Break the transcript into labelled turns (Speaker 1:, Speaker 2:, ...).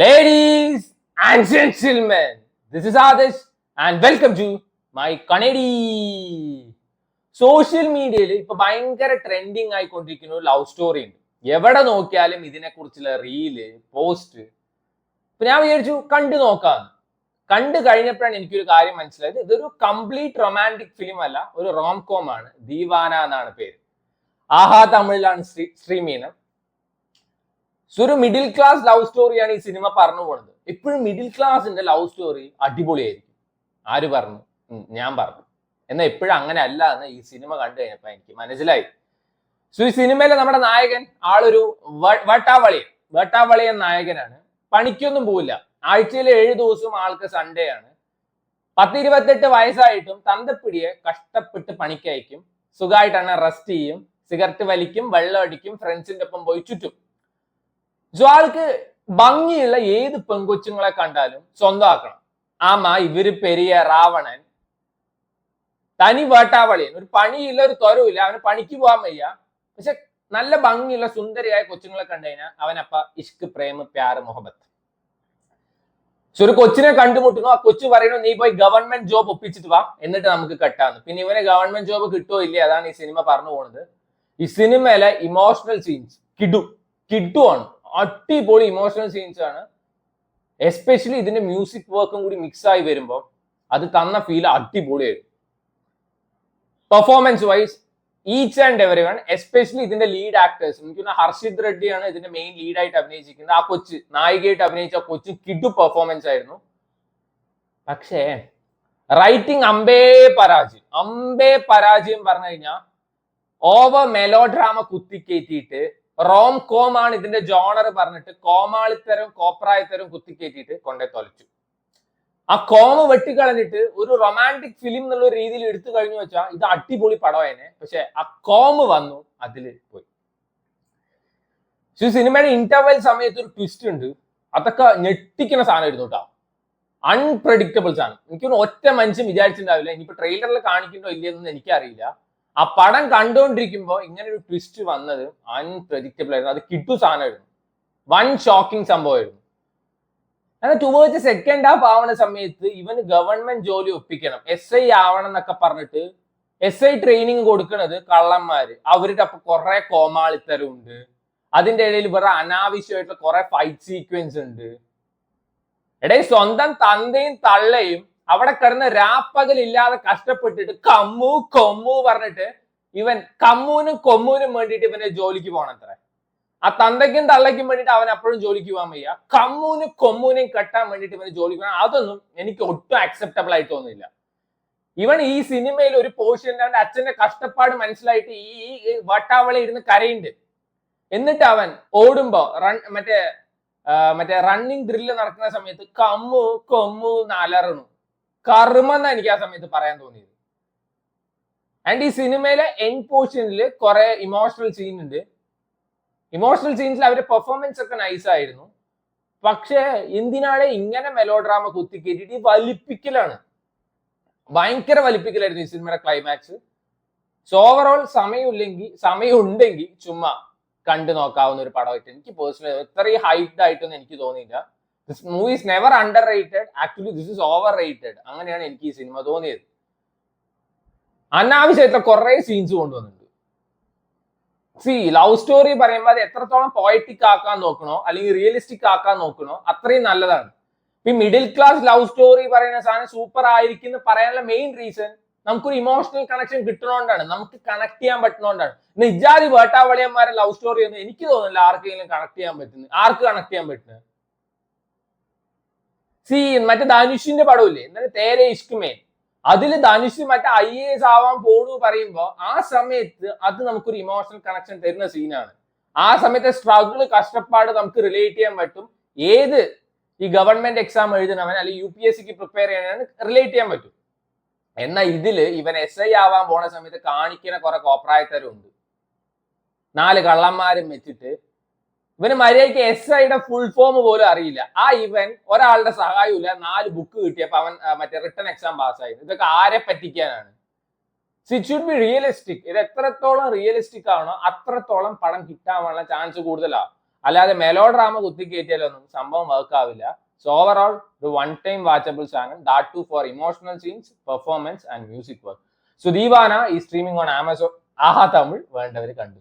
Speaker 1: Ladies and gentlemen, this is Adesh and welcome to my Kanedi. Social മീഡിയയിൽ ഇപ്പൊ ഭയങ്കര trending ആയിക്കൊണ്ടിരിക്കുന്ന ഒരു love story ഉണ്ട്. എവിടെ നോക്കിയാലും ഇതിനെ കുറിച്ചുള്ള റീല് പോസ്റ്റ്. ഇപ്പൊ ഞാൻ വിചാരിച്ചു കണ്ടു നോക്കാന്ന്. കണ്ടു കഴിഞ്ഞപ്പോഴാണ് എനിക്കൊരു കാര്യം മനസ്സിലായത്. ഇതൊരു കംപ്ലീറ്റ് റൊമാൻറ്റിക് ഫിലിം അല്ല, ഒരു റോം കോം ആണ്. ദീവാന എന്നാണ് പേര്. ആഹാ തമിഴിലാണ് സ്ട്രീം ചെയ്യുന്നത്. ഒരു മിഡിൽ ക്ലാസ് ലവ് സ്റ്റോറിയാണ് ഈ സിനിമ പറഞ്ഞു പോകുന്നത്. എപ്പോഴും മിഡിൽ ക്ലാസിന്റെ ലവ് സ്റ്റോറി അടിപൊളിയായിരിക്കും. ആര് പറഞ്ഞു? ഞാൻ പറഞ്ഞു. എന്നാൽ എപ്പോഴും അങ്ങനെ അല്ല എന്ന് ഈ സിനിമ കണ്ടു കഴിഞ്ഞപ്പോ എനിക്ക് മനസ്സിലായി. ഈ സിനിമയിലെ നമ്മുടെ നായകൻ ആളൊരു വേട്ടാവളിയൻ നായകനാണ്. പണിക്കൊന്നും പോവില്ല. ആഴ്ചയിൽ 7 ദിവസവും ആൾക്ക് സൺഡേ ആണ്. 10-28 വയസ്സായിട്ടും തന്തപ്പിടിയെ കഷ്ടപ്പെട്ട് പണിക്കയക്കും. സുഖമായിട്ടാണ് റെസ്റ്റ് ചെയ്യും, സിഗരറ്റ് വലിക്കും, വെള്ളം അടിക്കും, ഫ്രണ്ട്സിന്റെ ഒപ്പം പോയി ചുറ്റും. ആൾക്ക് ഭംഗിയുള്ള ഏത് പെങ്കൊച്ചുങ്ങളെ കണ്ടാലും സ്വന്തമാക്കണം. ആമാ ഇവര് പെരിയ രാവണൻ, തനി വേട്ടാവളിയൻ, ഒരു പണിയില്ല, ഒരു തൊരവില്ല, അവന് പണിക്ക് പോകാൻ വയ്യ. പക്ഷെ നല്ല ഭംഗിയുള്ള സുന്ദരിയായ കൊച്ചുങ്ങളെ കണ്ടു കഴിഞ്ഞാൽ അവനപ്പ ഇഷ്ക്, പ്രേമ, പ്യാർ, മുഹബത്ത്. ഒരു കൊച്ചിനെ കണ്ടുമുട്ടുന്നു. ആ കൊച്ചു പറയുന്നു, നീ പോയി ഗവൺമെന്റ് ജോബ് ഒപ്പിച്ചിട്ട് വാ, എന്നിട്ട് നമുക്ക് കെട്ടാന്ന്. പിന്നെ ഇവനെ ഗവൺമെന്റ് ജോബ് കിട്ടുമോ ഇല്ലേ, അതാണ് ഈ സിനിമ പറഞ്ഞു പോകുന്നത്. ഈ സിനിമയിലെ ഇമോഷണൽ സീൻസ് കിഡു ആണ്. അടിപൊളി ഇമോഷണൽ സീൻസ് ആണ്. എസ്പെഷ്യലി ഇതിന്റെ മ്യൂസിക് വർക്കും കൂടി മിക്സ് ആയി വരുമ്പോൾ അത് തന്ന ഫീൽ അടിപൊളിയായിരുന്നു. Performance wise each and every one, especially ഇതിന്റെ ലീഡ് ആക്ടേഴ്സ്, എനിക്ക് ഹർഷിത് റെഡ്ഡിയാണ് ഇതിന്റെ മെയിൻ ലീഡായിട്ട് അഭിനയിച്ചിരിക്കുന്നത്. ആ കൊച്ച് നായികയായിട്ട് അഭിനയിച്ച കൊച്ചു കിഡു പെർഫോമൻസ് ആയിരുന്നു. പക്ഷേ റൈറ്റിംഗ് അമ്പേ പരാജയം പറഞ്ഞു കഴിഞ്ഞാൽ ഓവർ മെലോഡ്രാമ കുത്തിക്കേറ്റിയിട്ട്, റോം കോം ആണ് ഇതിന്റെ ജോണർ പറഞ്ഞിട്ട് കോമാളിത്തരം കോപ്രായത്തരം കുത്തിക്കേറ്റിയിട്ട് കൊണ്ടേ തൊലച്ചു. ആ കോമ വെട്ടിക്കളഞ്ഞിട്ട് ഒരു റൊമാൻറ്റിക് ഫിലിം എന്നുള്ള രീതിയിൽ എടുത്തു കഴിഞ്ഞു വെച്ചാൽ ഇത് അടിപൊളി പടമായനെ. പക്ഷെ ആ കോമ വന്നു, അതിൽ പോയി. സിനിമയുടെ ഇന്റർവെൽ സമയത്ത് ഒരു ട്വിസ്റ്റ് ഉണ്ട്. അതൊക്കെ ഞെട്ടിക്കുന്ന സാധനമായിരുന്നു കേട്ടോ. അൺപ്രഡിക്റ്റബിൾ സാധനം. എനിക്കൊരു ഒറ്റ മനുഷ്യൻ വിചാരിച്ചിട്ടുണ്ടാവില്ല. ഇനിയിപ്പോ ട്രെയിലറിൽ കാണിക്കണ്ടോ ഇല്ലയെന്നൊന്നും എനിക്കറിയില്ല. ആ പടം കണ്ടുകൊണ്ടിരിക്കുമ്പോൾ ഇങ്ങനെ ഒരു ട്വിസ്റ്റ് വന്നത് അൺപ്രഡിക്റ്റബിൾ ആയിരുന്നു. അത് കിട്ടു സാധനമായിരുന്നു. വൺ ഷോക്കിംഗ് സംഭവമായിരുന്നു. എന്നാൽ ടുവേർഡ്സ് സെക്കൻഡ് ഹാഫ് ആവണ സമയത്ത് ഇവന് ഗവൺമെന്റ് ജോലി ഒപ്പിക്കണം, SI ആവണം എന്നൊക്കെ പറഞ്ഞിട്ട് SI ട്രെയിനിങ് കൊടുക്കുന്നത് കള്ളന്മാര്. അവരുടെ അപ്പൊ കുറെ കോമാളിത്തരം ഉണ്ട്. അതിന്റെ ഇടയിൽ വേറെ അനാവശ്യമായിട്ടുള്ള കുറെ ഫൈറ്റ് സീക്വൻസ് ഉണ്ട്. ഇടയിൽ സ്വന്തം തന്തയും തള്ളയും അവിടെ കിടന്ന് രാപ്പകലില്ലാതെ കഷ്ടപ്പെട്ടിട്ട് കൊമ്മു പറഞ്ഞിട്ട് ഇവൻ കമ്മൂനും കൊമ്മൂനും വേണ്ടിയിട്ട് ഇവനെ ജോലിക്ക് പോകണത്ര. ആ തന്തയ്ക്കും തള്ളയ്ക്കും വേണ്ടിയിട്ട് അവൻ അപ്പോഴും ജോലിക്ക് പോകാൻ വയ്യ. കമ്മൂനും കൊമ്മൂനെയും കെട്ടാൻ വേണ്ടിയിട്ട് ഇവന് ജോലിക്ക് പോകണം. അതൊന്നും എനിക്ക് ഒട്ടും അക്സെപ്റ്റബിൾ ആയിട്ട് തോന്നുന്നില്ല. ഇവൻ ഈ സിനിമയിൽ ഒരു പോർഷൻ അവന്റെ അച്ഛന്റെ കഷ്ടപ്പാട് മനസ്സിലായിട്ട് ഈ വട്ടാവളി ഇരുന്ന് കരയുണ്ട്. എന്നിട്ട് അവൻ ഓടുമ്പോ മറ്റേ റണ്ണിങ് ഡ്രില്ല് നടക്കുന്ന സമയത്ത് കൊമ്മു അലറണു. കർമ്മന്ന എനിക്ക് ആ സമയത്ത് പറയാൻ തോന്നിയത്. ആൻഡ് ഈ സിനിമയിലെ എൻഡ് പോർഷനിൽ കുറെ ഇമോഷണൽ സീൻ ഉണ്ട്. ഇമോഷണൽ സീൻസിൽ അവരുടെ പെർഫോമൻസ് ഒക്കെ നൈസ് ആയിരുന്നു. പക്ഷേ എന്തിനാണ് ഇങ്ങനെ മെലോഡ്രാമ കുത്തിക്കേറ്റിട്ട് വലിപ്പിക്കലാണ്. ഭയങ്കര വലിപ്പിക്കലായിരുന്നു ഈ സിനിമയുടെ ക്ലൈമാക്സ്. സോ ഓവറോൾ സമയം ഉണ്ടെങ്കിൽ ചുമ്മാ കണ്ടു നോക്കാവുന്ന ഒരു പടമായിട്ട് എനിക്ക് പേഴ്സണലി ഇത്രയും ഹൈപ്ഡ് ആയിട്ടൊന്നും എനിക്ക് തോന്നിയില്ല. This movie is never underrated. Actually, this is overrated. അങ്ങനെയാണ് എനിക്ക് ഈ സിനിമ തോന്നിയത്. അനാവശ്യമായിട്ടുള്ള കുറെ സീൻസ് കൊണ്ടുവന്നിട്ടുണ്ട്. ലവ് സ്റ്റോറി പറയുമ്പോൾ അത് എത്രത്തോളം പോയറ്റിക് ആക്കാൻ നോക്കണോ അല്ലെങ്കിൽ റിയലിസ്റ്റിക് ആക്കാൻ നോക്കണോ അത്രയും നല്ലതാണ്. ഈ മിഡിൽ ക്ലാസ് ലവ് സ്റ്റോറി പറയുന്ന സാധനം സൂപ്പർ ആയിരിക്കും എന്ന് പറയാനുള്ള മെയിൻ റീസൺ നമുക്കൊരു ഇമോഷണൽ കണക്ഷൻ കിട്ടണോണ്ടാണ്, നമുക്ക് കണക്ട് ചെയ്യാൻ പറ്റുന്നോണ്ടാണ്. ഇജാതി വേട്ടാവളിയന്മാരെ ലവ് സ്റ്റോറി ഒന്നും എനിക്ക് തോന്നുന്നില്ല ആർക്കെങ്കിലും കണക്ട് ചെയ്യാൻ പറ്റുന്നത്. ആർക്ക് കണക്ട് ചെയ്യാൻ പറ്റുന്നത്? മറ്റേ ധനുഷിന്റെ പടമില്ലേ, എന്നാലും തേരെ ഇഷ്കുമേ, അതില് ധനുഷ് മറ്റേ IAS ആവാൻ പോണു പറയുമ്പോ ആ സമയത്ത് അത് നമുക്കൊരു ഇമോഷണൽ കണക്ഷൻ തരുന്ന സീനാണ്. ആ സമയത്തെ സ്ട്രഗിള്, കഷ്ടപ്പാട് നമുക്ക് റിലേറ്റ് ചെയ്യാൻ പറ്റും. ഏത് ഈ ഗവൺമെന്റ് എക്സാം എഴുതണവൻ അല്ലെങ്കിൽ UPSCക്ക് പ്രിപ്പയർ ചെയ്യാൻ റിലേറ്റ് ചെയ്യാൻ പറ്റും. എന്നാൽ ഇതില് ഇവൻ SI ആവാൻ പോണ സമയത്ത് കാണിക്കുന്ന കുറെ കോപ്രായത്തരം ഉണ്ട്. 4 കള്ളന്മാരും വെച്ചിട്ട് ഇവന് മര്യാദയ്ക്ക് SIയുടെ ഫുൾ ഫോം പോലും അറിയില്ല. ഇവൻ ഒരാളുടെ സഹായമില്ല 4 ബുക്ക് കിട്ടിയപ്പോ അവൻ മറ്റേ റിട്ടൺ എക്സാം പാസ്സായി. ഇതൊക്കെ ആരെ പറ്റിക്കാനാണ്? It should be realistic. ഇത് എത്രത്തോളം റിയലിസ്റ്റിക് ആണോ അത്രത്തോളം പടം ഹിറ്റാവാനുള്ള ചാൻസ് കൂടുതലാണ്. അല്ലാതെ മെലോ ഡ്രാമ കുത്തിക്കയറ്റിയാലൊന്നും സംഭവം വർക്ക് ആവില്ല. സോ ഓവറോൾ ഒരു one time watchable channel, that too for emotional scenes, performance and music work. സുദീപാന ഈ streaming on Amazon Aha Tamil വേണ്ടവർ കണ്ടു.